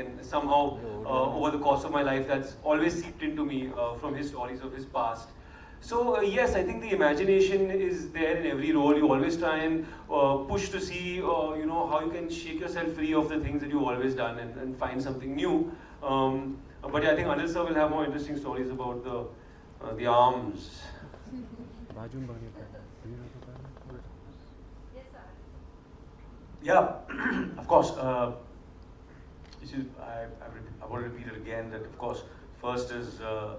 And somehow, over the course of my life, that's always seeped into me from his stories of his past. So yes, I think the imagination is there in every role. You always try and push to see, how you can shake yourself free of the things that you've always done and find something new. But yeah, I think Anil sir will have more interesting stories about the arms. Yeah, of course. This is, I want to repeat it again that, of course, first is a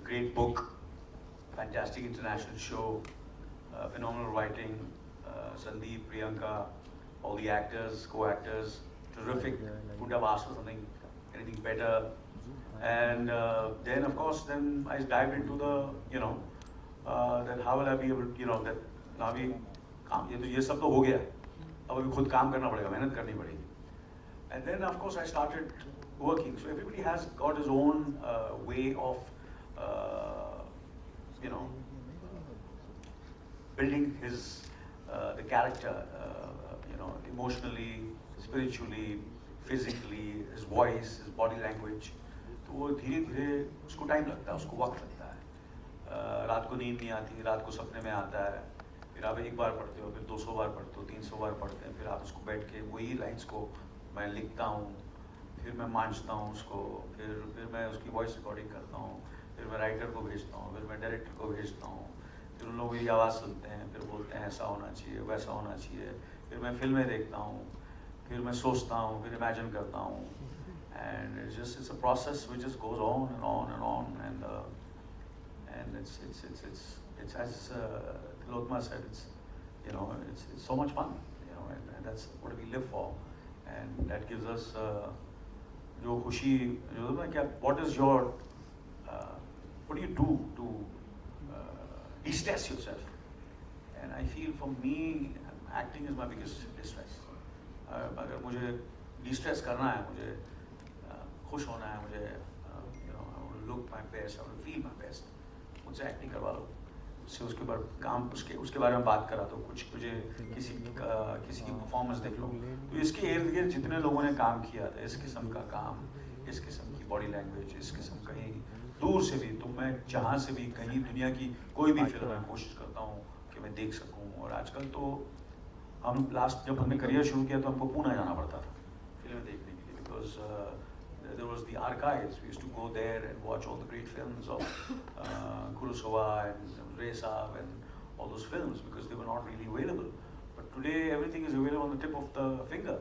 great book, fantastic international show, phenomenal writing, Sandeep, Priyanka, all the actors, co-actors, terrific. Couldn't have asked for something, anything better. And then, of course, then I dived into the, that how will I be able, that now भी काम ये सब तो हो गया, अब अभी खुद काम करना पड़ेगा, मेहनत करनी पड़ेगी. And then, of course, I started working. So everybody has got his own way of, building his the character, emotionally, spiritually, physically, his voice, his body language. तो वो धीरे-धीरे उसको टाइम लगता है, उसको वक्त लगता है. रात को नींद नहीं आती, रात को सपने में आता है. फिर आप एक बार पढ़ते हो, फिर 200 बार पढ़ते हो, 300 बार पढ़ते हैं, फिर आप उसको बैठ के वही लाइन्स को मैं लिखता हूँ, फिर मैं मांझता हूँ उसको, फिर मैं उसकी वॉइस रिकॉर्डिंग करता हूँ, फिर मैं राइटर को भेजता हूँ, फिर मैं डायरेक्टर को भेजता हूँ, फिर उन लोग मेरी आवाज़ सुनते हैं, फिर बोलते हैं ऐसा होना चाहिए, वैसा होना चाहिए, फिर मैं फिल्में देखता हूँ, फिर मैं सोचता हूँ, फिर इमेजिन करता हूँ. And it's a process which just goes on and on and on, and it's as Lotma said, it's so much fun, and that's what we live for, and that gives us जो खुशी, what is your what do you do to de-stress yourself? And I feel for me, acting is my biggest distress. अगर मुझे de-stress करना है, मुझे खुश होना है, मुझे I want to look my best, I want to feel my best, मुझसे एक्टिंग करवा लो, उससे उसके बारे काम उसके बारे में बात करा दो, कुछ मुझे किसी की परफॉर्मेंस देख लो. तो इसके इर्द गिर्द जितने लोगों ने काम किया था, इस किस्म का काम, इस किस्म की बॉडी लैंग्वेज, इस किस्म कहीं दूर से भी, तो मैं जहाँ से भी कहीं दुनिया की कोई भी फिल्म मैं कोशिश करता हूँ कि मैं देख सकूँ. और आजकल तो हम लास्ट जब हमने करियर शुरू किया तो हमको पुणे जाना पड़ता था फिल्म देखने के लिए, because there was the archives. We used to go there and watch all the great films of Kurosawa and Reza and all those films, because they were not really available. But today everything is available on the tip of the finger.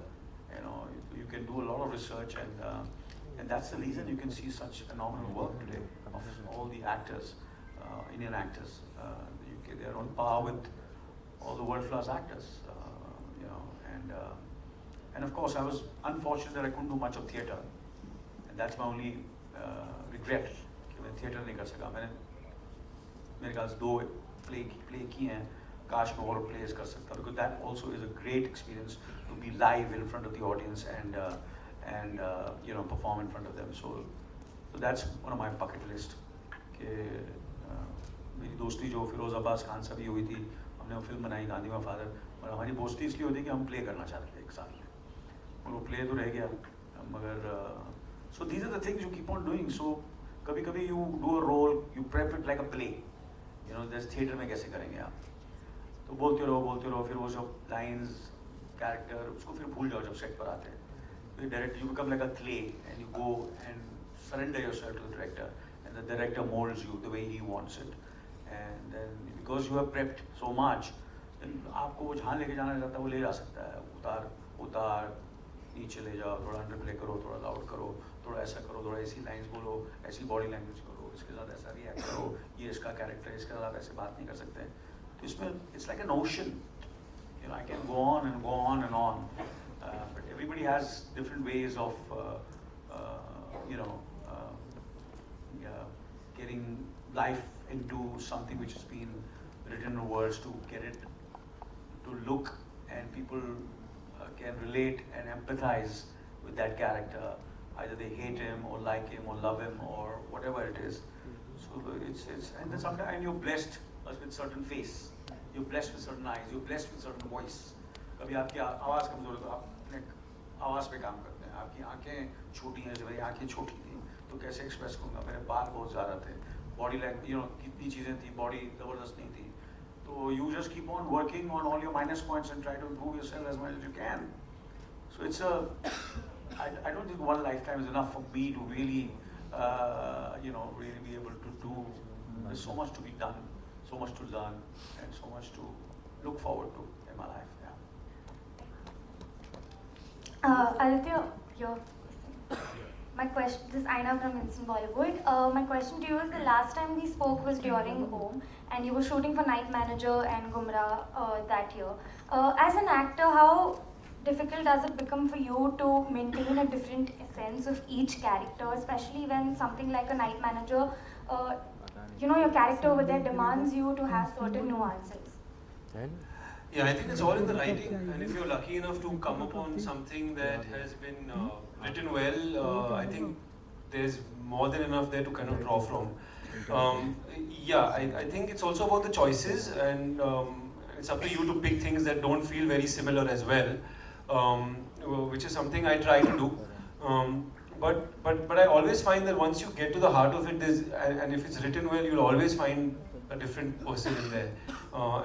You can do a lot of research, and that's the reason you can see such phenomenal work today of all the actors, Indian actors. They are on par with all the world-class actors, and of course I was unfortunate that I couldn't do much of theatre. That's my only regret कि मैं theatre नहीं कर सका. मेरे ख्याल से 2 play किए हैं, काश मैं और प्लेस कर सकता, because that also is a great experience to be live in front of the audience and perform in front of them. So that's one of my bucket list. कि मेरी दोस्ती जो फिरोज अब्बास खान से भी हुई थी, हमने वो फिल्म बनाई गांधी माँ फादर, और हमारी दोस्ती इसलिए होती कि हम प्ले करना चाहते थे एक साथ में, और वो प्ले तो रह गया, मगर so these are the things you keep on doing. So कभी-कभी you do a role, you prep it like a play. There's theater में कैसे करेंगे आप? तो बोलते रहो, फिर वो जो lines, character, उसको फिर भूल जाओ जब set पर आते हैं. फिर direct, you become like a clay, and you go and surrender yourself to the director, and the director molds you the way he wants it. And then because you have prepped so much, then आपको वो जहाँ लेके जाना चाहता है वो ले जा सकता है. उतार नीचे ले जाओ, थोड़ा अंडर प्ले करो, थोड़ा लाउड करो, थोड़ा ऐसा करो, थोड़ा ऐसी लाइंस बोलो, ऐसी बॉडी लैंग्वेज करो, इसके साथ ऐसा रिएक्ट करो, ये इसका कैरेक्टर है, इसके साथ ऐसे बात नहीं कर सकते. तो इसमें it's like an ocean, I can go on and go on and on, but everybody has different ways of getting life into something which has been written in words, to get it to look, and people can relate and empathize with that character. Either they hate him or like him or love him or whatever it is. So it's and then sometimes you're blessed with certain face, you're blessed with certain eyes, you're blessed with certain voice. कभी आपकी आवाज़ कमज़ोर है तो आप अपने आवाज़ पे काम करते हैं, आपकी आंखें छोटी हैं, जब मेरी आंखें छोटी थी तो कैसे एक्सप्रेस करूँगा, मेरे बाल बहुत ज़्यादा थे, बॉडी लैंग्वेज कितनी चीज़ें थी, बॉडी ज़बरदस्त नहीं थी. तो you just keep on working on all your minus points and try to improve yourself as much as you can. So it's I don't think one lifetime is enough for me to really, really be able to do. There's so much to be done, so much to learn, and so much to look forward to in my life. Aditya, my question, this is Aina from Instant Bollywood. My question to you is, the last time we spoke was during Om, and you were shooting for Night Manager and Gumrah that year. As an actor, how difficult does it become for you to maintain a different sense of each character, especially when something like a Night Manager, your character over there demands you to have certain nuances? Yeah, I think it's all in the writing, and if you're lucky enough to come upon something that has been written well, I think there's more than enough there to kind of draw from. I think it's also about the choices, and it's up to you to pick things that don't feel very similar as well, which is something I try to do. But I always find that once you get to the heart of it, and if it's written well, you'll always find a different person in there.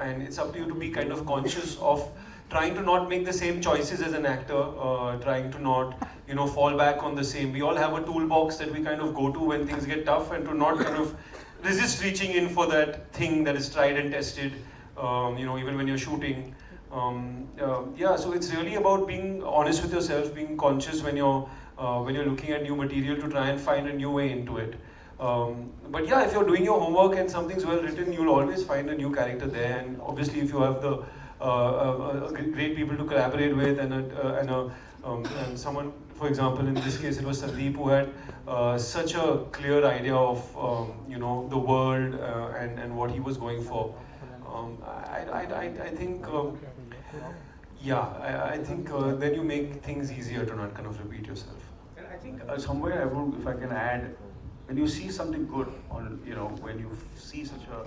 And it's up to you to be kind of conscious of trying to not make the same choices as an actor, trying to not, fall back on the same. We all have a toolbox that we kind of go to when things get tough, and to not kind of resist reaching in for that thing that is tried and tested, even when you're shooting. So it's really about being honest with yourself, being conscious when you're looking at new material, to try and find a new way into it. If you're doing your homework and something's well written, you'll always find a new character there. And obviously, if you have the great people to collaborate with, and someone, for example, in this case, it was Sandeep, who had such a clear idea of the world and what he was going for. I think. I think then you make things easier to not kind of repeat yourself. And I think somewhere if I can add, when you see something good, when you see such a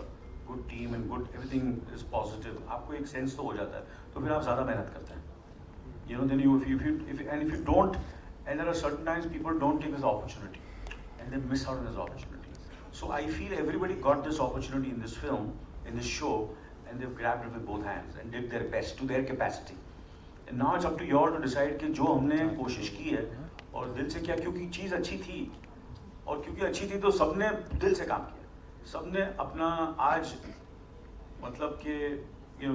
good team and good, everything is positive, आपको एक sense तो हो जाता है, तो फिर आप ज़्यादा मेहनत करते हैं. Then if you don't, and there are certain times people don't take this opportunity, and they miss out on this opportunity. So I feel everybody got this opportunity in this film, in this show, and they've grabbed it with both hands and did their best to their capacity. And now it's up to you all to decide कि जो हमने कोशिश की है और दिल से किया, क्योंकि चीज़ अच्छी थी, और क्योंकि अच्छी थी तो सबने दिल से काम किया, सबने अपना आज मतलब कि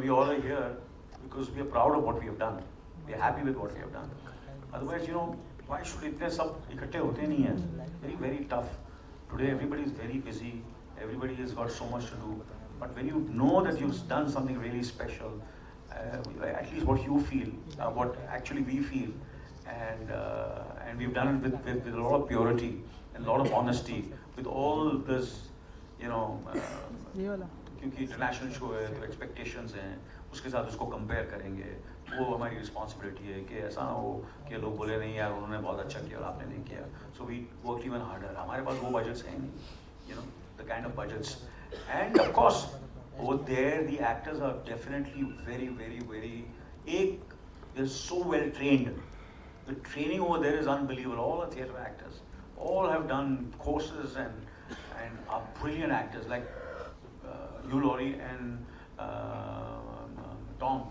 we all are here because we are proud of what we have done, we are happy with what we have done. Otherwise, why should इतने सब इकट्ठे होते नहीं हैं? Very, very tough. Today everybody is very busy, everybody has got so much to do. But when you know that you've done something really special, at least what you feel, what actually we feel, and we've done it with a lot of purity and a lot of honesty, with all this, क्योंकि international show है तो expectations हैं, उसके साथ उसको compare करेंगे, वो हमारी रिस्पॉन्सिबिलिटी है कि ऐसा ना हो कि लोग बोले नहीं यार उन्होंने बहुत अच्छा किया और आपने नहीं किया. So we work even harder. हमारे पास वो बजट्स हैं नहीं, the kind of budgets. And of course, over there the actors are definitely very, very, very. They're so well trained. The training over there is unbelievable. All the theatre actors, all have done courses and are brilliant actors like you, Laurie, and Tom.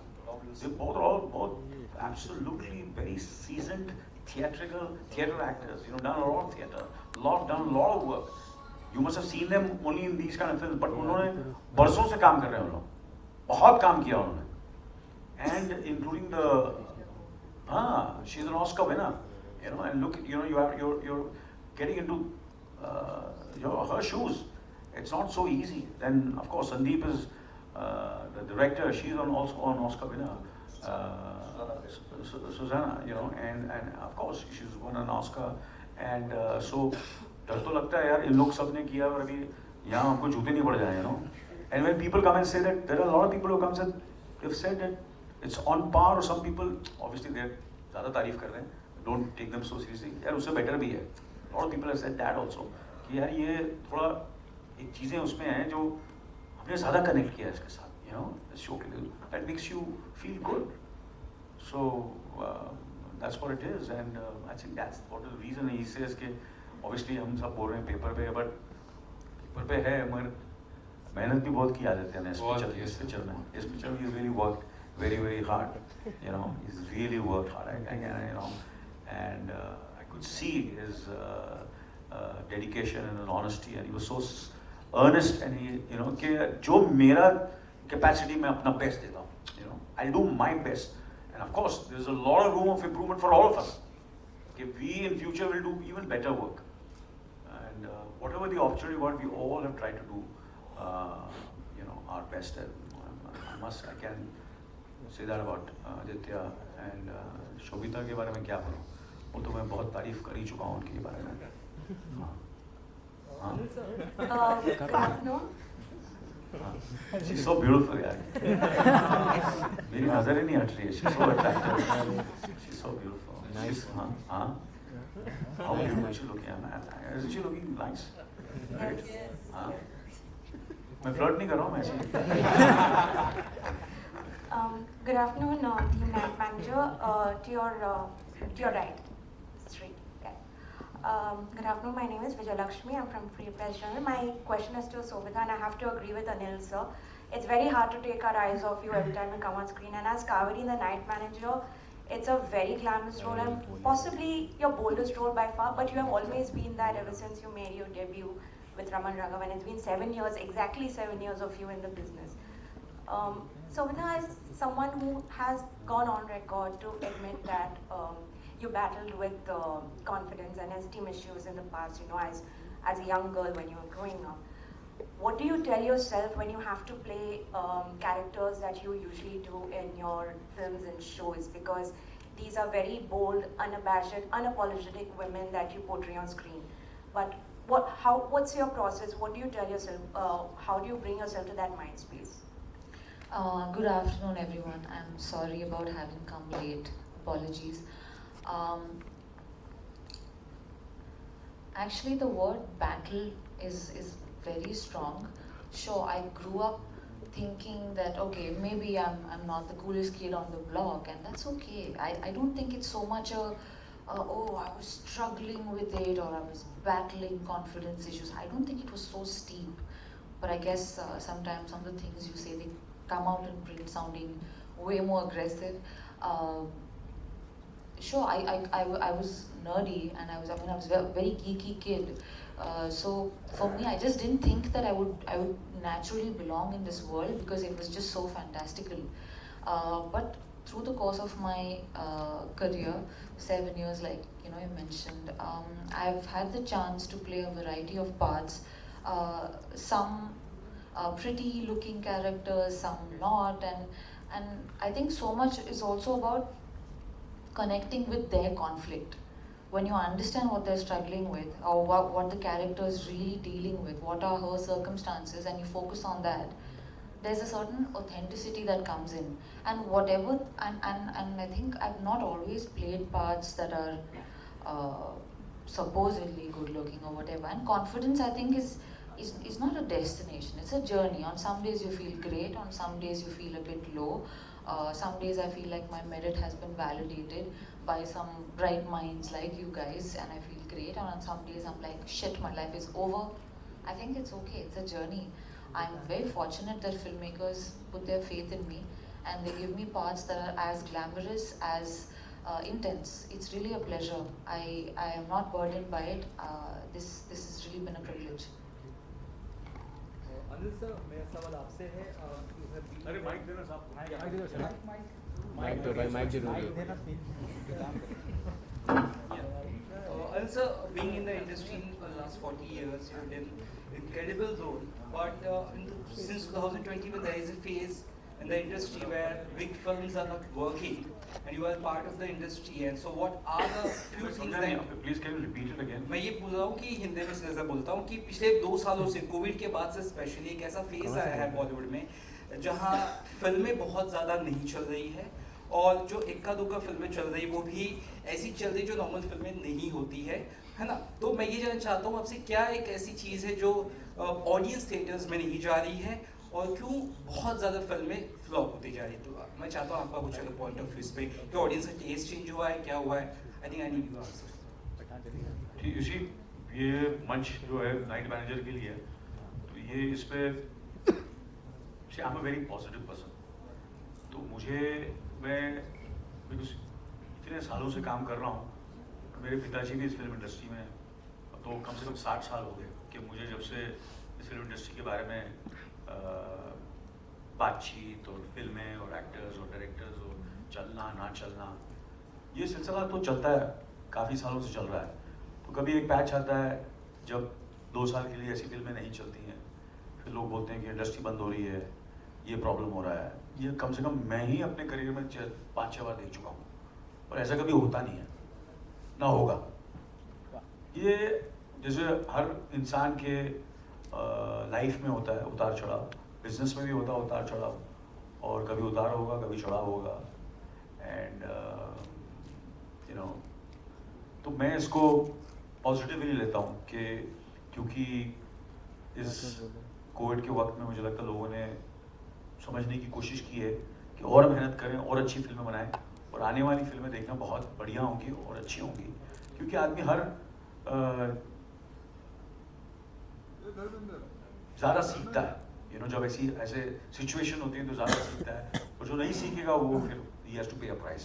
They both absolutely very seasoned theatre actors. Done a lot of theatre, done a lot of work. You must have seen them only in these kind of films, but उन्होंने बरसों से काम कर रहे हैं, उन्होंने बहुत काम किया उन्होंने, and including she's an Oscar winner, and look, you're getting into her shoes. It's not so easy. Then of course Sandeep is the director. She's also an Oscar winner, Susanna, and of course she's won an Oscar, and so. डर तो लगता है यार, इन लोग सब ने किया और अभी यहाँ हमको जूते नहीं पड़ जाए, And when people come and say that, there are a lot of people who come and they've said that it's on par, or some people obviously they're ज़्यादा तारीफ कर रहे हैं, don't take them so seriously, यार उससे better भी है. A lot of people have said that also, कि यार ये थोड़ा एक चीज़ें उसमें हैं जो हमने ज़्यादा कनेक्ट किया है इसके साथ, इस शो के लिए, that makes you feel good. So that's what it is, and I think that's what the reason he says कि obviously हम सब बोल रहे हैं पेपर पे, but पेपर पे है मगर मेहनत भी बहुत की आदित्य ने इस पिक्चर में he really worked very hard, you know, he's really worked hard, you know, and I could see his dedication and honesty, and he was so earnest, and he, you know, कि जो मेरा capacity में अपना best देता हूँ, you know, I'll do my best, and of course there's a lot of room of improvement for all of us. Okay, we in future will do even better work, and whatever the opportunity what we all have tried to do, you know, our best. And I can say that about Aditya and Shobita के बारे में क्या बोलूँ, वो तो मैं बहुत तारीफ कर ही चुका हूँ उनके बारे में. Good afternoon. She's so beautiful, यार. मेरी नजर ही नहीं हट रही है. She's so attractive. She's so beautiful. Nice. How beautiful is she looking? Isn't she looking nice? Right? मैं फ्लर्ट नहीं कर रहा हूँ मैं ऐसे. Good afternoon, team night manager. To your right, Sri. Okay. Good afternoon. My name is Vijay Lakshmi. I'm from Free Press Journal. My question is to Sobhita, and I have to agree with Anil, sir. It's very hard to take our eyes off you every time you come on screen. And as Kaveri, the night manager, it's a very glamorous role and possibly your boldest role by far. But you have always been that ever since you made your debut with Raman Raghav, and it's been 7 years, exactly 7 years of you in the business. Sobhita, as someone who has gone on record to admit that you battled with confidence and esteem issues in the past, you know, as a young girl when you were growing up, what do you tell yourself when you have to play characters that you usually do in your films and shows? Because these are very bold, unabashed, unapologetic women that you portray on screen. But what's your process? What do you tell yourself? How do you bring yourself to that mind space? Good afternoon, everyone. I'm sorry about having come late. Apologies. Actually, the word battle is very strong. Sure, I grew up thinking that, okay, maybe I'm not the coolest kid on the block, and that's okay. I don't think it's so much I was struggling with it, or I was battling confidence issues. I don't think it was so steep. But I guess sometimes some of the things you say, they come out in print sounding way more aggressive. Sure, I was nerdy, and I was a very geeky kid. So for me, I just didn't think that I would naturally belong in this world because it was just so fantastical. But through the course of my career, 7 years, like you mentioned, I've had the chance to play a variety of parts. Some pretty looking characters, some not, and I think so much is also about connecting with their conflict. When you understand what they're struggling with, or what the character is really dealing with, what are her circumstances, and you focus on that, there's a certain authenticity that comes in. And whatever, and I think I've not always played parts that are supposedly good looking or whatever. And confidence, I think, is not a destination, it's a journey. On some days you feel great, on some days you feel a bit low. Some days I feel like my merit has been validated by some bright minds like you guys, and I feel great. And on some days I'm like, shit, my life is over. I think it's okay, it's a journey. I'm very fortunate that filmmakers put their faith in me, and they give me parts that are as glamorous, as intense. It's really a pleasure. I am not burdened by it. This has really been a privilege. Anil sir, मेरा सवाल आपसे है, अरे mic देना साहब, mic दो भाई, mic जरूर देना Anil sir, being in the industry for the last 40 years, you have done incredible role. But since 2020, when there is a phase in the industry where big films are not working, and you are part of the industry, and so what are the few things that? Please can you repeat it again? मैं ये बोल रहा हूँ कि हिंदी में सीधा बोलता हूँ कि पिछले 2 सालों से कोविड के बाद से स्पेशली एक ऐसा फेज आया है बॉलीवुड में जहाँ फिल्में बहुत ज़्यादा नहीं चल रही है, और जो इक्का दुक्का फिल्में चल रही वो भी ऐसी चल रही जो नॉर्मल फिल्में नहीं होती है ना. तो मैं ये जानना चाहता हूँ आपसे, क्या एक ऐसी चीज़ है जो ऑडियंस थिएटर्स में नहीं जा रही है, और क्यों बहुत ज़्यादा फिल्में फ्लॉप होती जा रही? तो मैं चाहता हूँ आपका कुछ पॉइंट ऑफ व्यू इस पे कि ऑडियंस का टेस्ट चेंज हुआ है, क्या हुआ है? I think I need you answer. ठीक इसी ये मंच जो है नाइट मैनेजर के लिए, तो ये इस पे I am a very positive person. तो मैं बिकॉज इतने सालों से काम कर रहा हूँ, मेरे पिताजी भी इस फिल्म इंडस्ट्री में, तो कम से कम 60 साल हो गए कि मुझे जब से इस फिल्म इंडस्ट्री के बारे में बातचीत और फिल्में और एक्टर्स और डायरेक्टर्स और चलना ना चलना, ये सिलसिला तो चलता है, काफ़ी सालों से चल रहा है। तो कभी एक पैच आता है जब 2 साल के लिए ऐसी फिल्में नहीं चलती हैं, फिर लोग बोलते हैं कि इंडस्ट्री बंद हो रही है, ये प्रॉब्लम हो रहा है। ये कम से कम मैं ही अपने करियर में 5-6 बार देख चुका हूँ, और ऐसा कभी होता नहीं है, ना होगा। ये जैसे हर इंसान के लाइफ में होता है उतार चढ़ाव, बिजनेस में भी होता है उतार चढ़ाव, और कभी उतार होगा कभी चढ़ाव होगा। एंड यू नो, तो मैं इसको पॉजिटिवली लेता हूँ कि क्योंकि इस कोविड के वक्त में मुझे लगता है लोगों ने समझने की कोशिश की है कि और मेहनत करें और अच्छी फिल्में बनाएं, और आने वाली फिल्में देखना बहुत बढ़िया होंगी और अच्छी होंगी, क्योंकि आदमी हर ज़्यादा सीखता है। यू नो, जब ऐसे सिचुएशन होती है तो ज़्यादा सीखता है, और जो नहीं सीखेगा वो फिर ही हैज़ टू पे a price.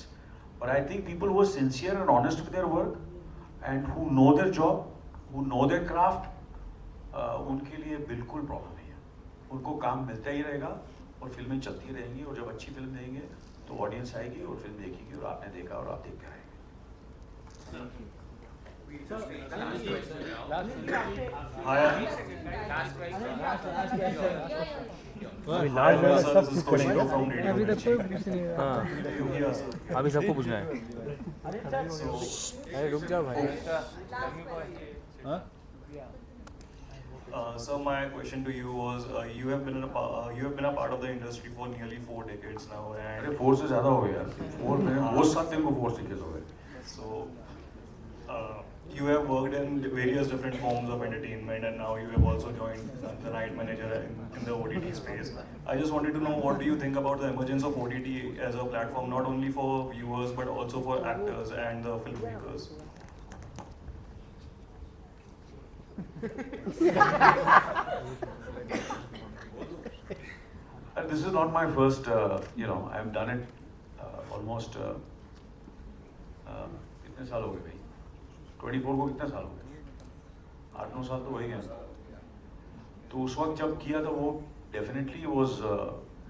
But I think people who are sincere and honest with their work and who know their job, who know their craft, उनके लिए बिल्कुल प्रॉब्लम नहीं है। उनको काम मिलता ही रहेगा और फिल्में चलती रहेंगी, और जब अच्छी फिल्म देंगे तो ऑडियंस आएगी और फिल्म देखेगी, और आपने देखा और आप देखते रहेंगे। अभी सबको पूछना है। अरे रुक जाओ भाई। So my question to you was, you have been a part of the industry for nearly 4 decades now, and अरे 4 से ज़्यादा हो गया यार, 4 में बहुत साथ दिन को 4 decades हो गए। so you have worked in various different forms of entertainment, and now you have also joined the night manager in the OTT space. I just wanted to know, what do you think about the emergence of OTT as a platform, not only for viewers but also for actors and the filmmakers? And this is not my first, you know, I've done it almost, कितने साल हो गए भाई? 24 को कितने साल हो गए? 8-9 साल तो हो ही गए। तो उस वक्त जब किया था वो definitely was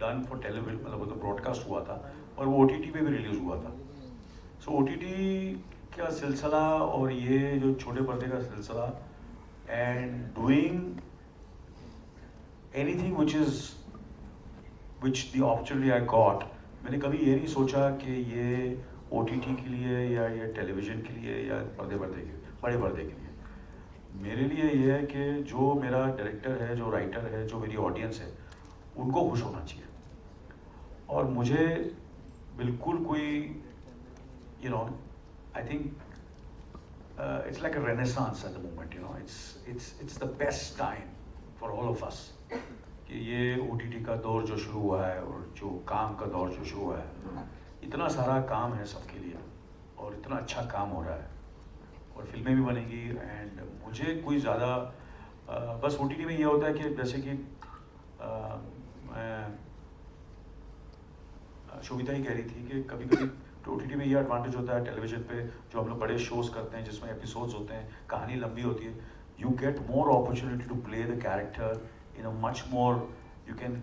done for television, मतलब वो तो ब्रॉडकास्ट हुआ था, और वो OTT पे भी रिलीज हुआ था। सो OTT का सिलसिला और ये जो छोटे पर्दे का सिलसिला, and doing anything which the opportunity I got, मैंने कभी ये नहीं सोचा कि ये OTT के लिए या ये टेलीविज़न के लिए या बड़े पर्दे के लिए। मेरे लिए ये है कि जो मेरा डायरेक्टर है, जो राइटर है, जो मेरी ऑडियंस है, उनको खुश होना चाहिए। और मुझे बिल्कुल कोई, you know, I think it's like a renaissance at the moment, you know, it's the best time for all of us कि ये OTT का दौर जो शुरू हुआ है, और जो काम का दौर जो शुरू हुआ है, इतना सारा काम है सबके लिए, और इतना अच्छा काम हो रहा है, और फिल्में भी बनेंगी। एंड मुझे कोई ज़्यादा बस OTT में ये होता है कि जैसे कि मैं शोभिता ही कह रही थी कि कभी कभी OTT में ये एडवांटेज होता है, टेलीविज़न पे जो हम लोग बड़े शोज़ करते हैं जिसमें एपिसोड्स होते हैं, कहानी लंबी होती है, you get more opportunity to play the character in a much more, you can,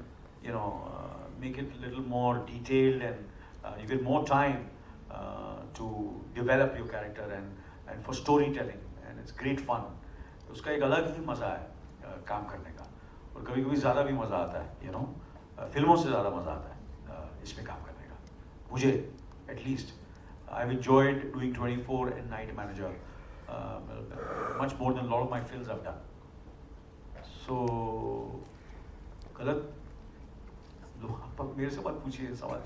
you know, make it a little more detailed, and you get more time to develop your character and for storytelling, and it's great fun. उसका एक अलग ही मज़ा है काम करने का, और कभी कभी ज़्यादा भी मज़ा आता है, you know, फिल्मों से ज़्यादा मज़ा आता है इसमें काम करने का, मुझे at least. I've enjoyed doing 24 and Night Manager much more than a lot of my films I've done. तो गलत मेरे से मत पूछिए सवाल,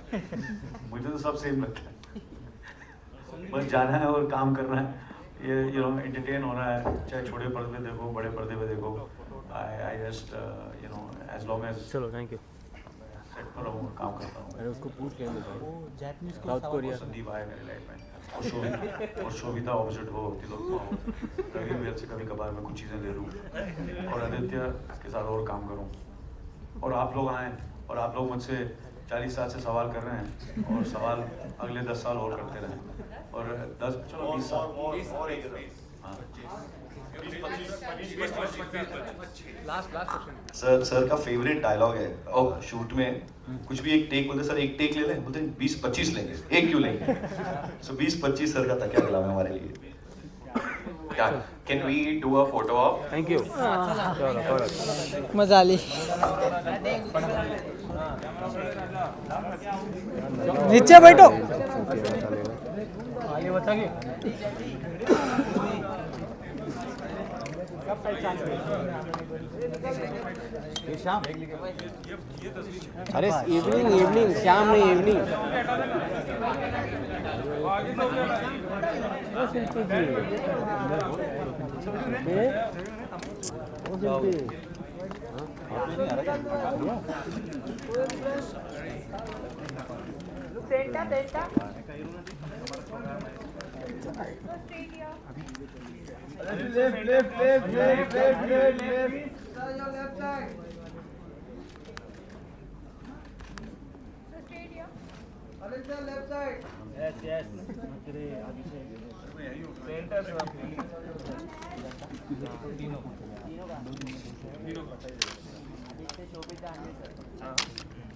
मुझे तो सब सेम लगता है। बस जाना है और काम करना है, ये यू नो एंटरटेन होना है, चाहे छोटे पर्दे पे देखो, बड़े पर्दे पे देखो, I just as long as चलो थैंक यू सेट पर रहूँ काम करता हूँ. अरे उसको पूछ लेंगे जापानीज को साउथ कोरिया संदीप आया मेरे लाइफ में और शोभिता ऑपोजिट वो होती लोग रवि वेल से कभी कभार मैं कुछ चीज़ें ले लूँ और आदित्य के साथ और काम करूँ और आप लोग आएँ और आप लोग मुझसे 40 साल से सवाल कर रहे हैं और सवाल अगले 10 साल और करते रहें और 10 चलो 20 साल हाँ. सर का फेवरेट डायलॉग है और शूट में कुछ भी एक टेक बोलते सर एक टेक ले लें बोलते 20-25 लेंगे एक क्यों लेंगे सो 20-25 सर का तकिया कलाम है हमारे लिए. Yeah, can we do a photo op? Thank you मजा आली नीचे बैठो अरे इवनिंग शाम में इवनिंग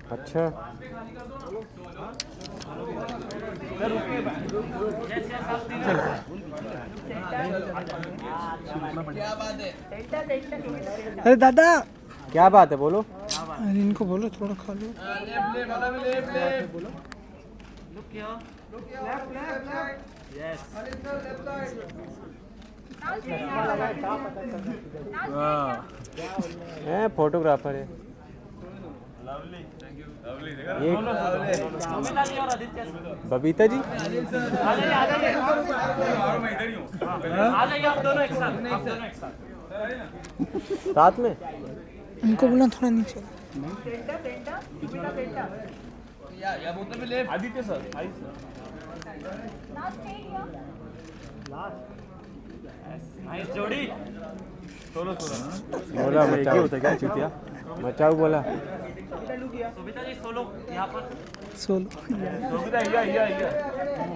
अच्छा अरे दादा क्या बात है बोलो अरे इनको बोलो थोड़ा खा लो फोटोग्राफर है ये बबीता जी साथ में इनको बोला थोड़ा नीचे आदित्य सर जोड़ी सोलो बोला मचाऊ होता क्या चुतिया मचाऊ बोला सोभिता जी सोलो यहाँ पर सोलो सोभिता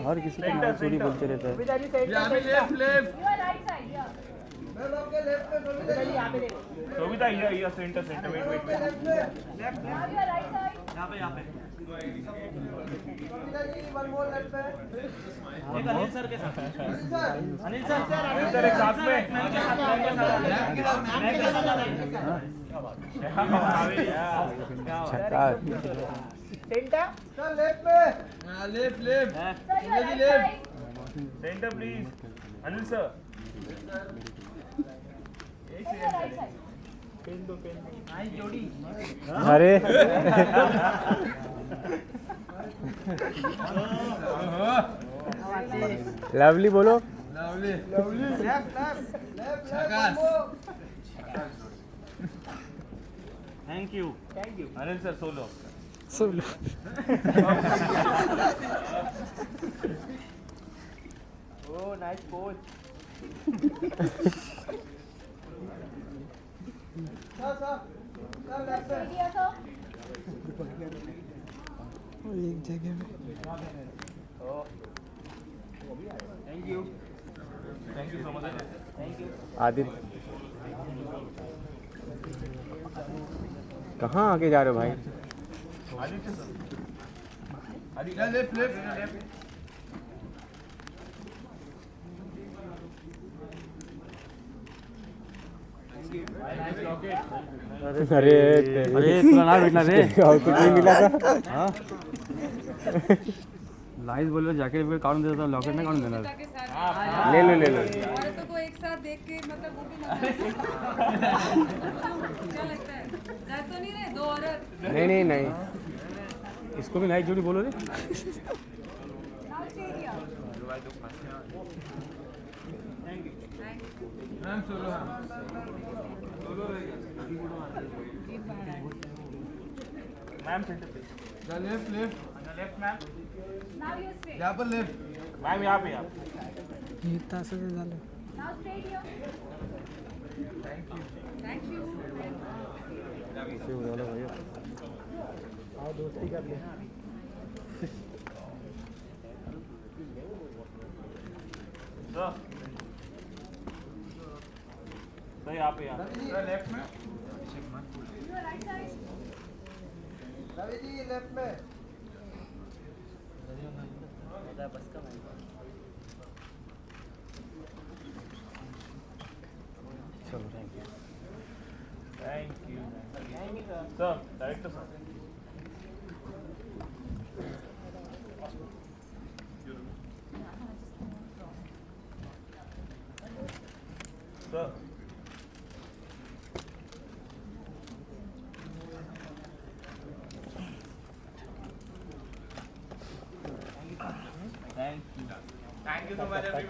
हर किसी को चोरी बोलते रहता है सोभिता सेंटर वेट यहाँ पे एक अनिल सर के साथ अनिल सर एक साथ में सेंटर प्लीज अनिल सर अरे लवली बोलो thank you Anil sir solo solo Oh, nice coach. एक जगह में Thank you. Thank you so much. Thank you. Aditya कहाँ आगे जा रहे हो भाई Aditya sir Aditya left left अरे इतना ना बिना रे और कुछ नहीं मिला था लाइस बोलो जाके काउंट देता लॉकेट में काउंट देना ले लो औरतों को एक साथ देख के मतलब वो भी ना क्या लगता है रह तो नहीं रहे दो औरत नहीं इसको भी नाइस जोड़ी बोलो रे ma'am solo solo ma'am centre पे left left ma'am Now you're straight. यहाँ पर लेफ्ट मैम यहाँ पे हे तासाचं झालं. Now straight here. Thank you. हाँ दोस्ती कर ले सर यहाँ पे लेफ्ट में Your right side. Ravi ji left में चलो thank you sir director sir sir Thank you so much, everyone.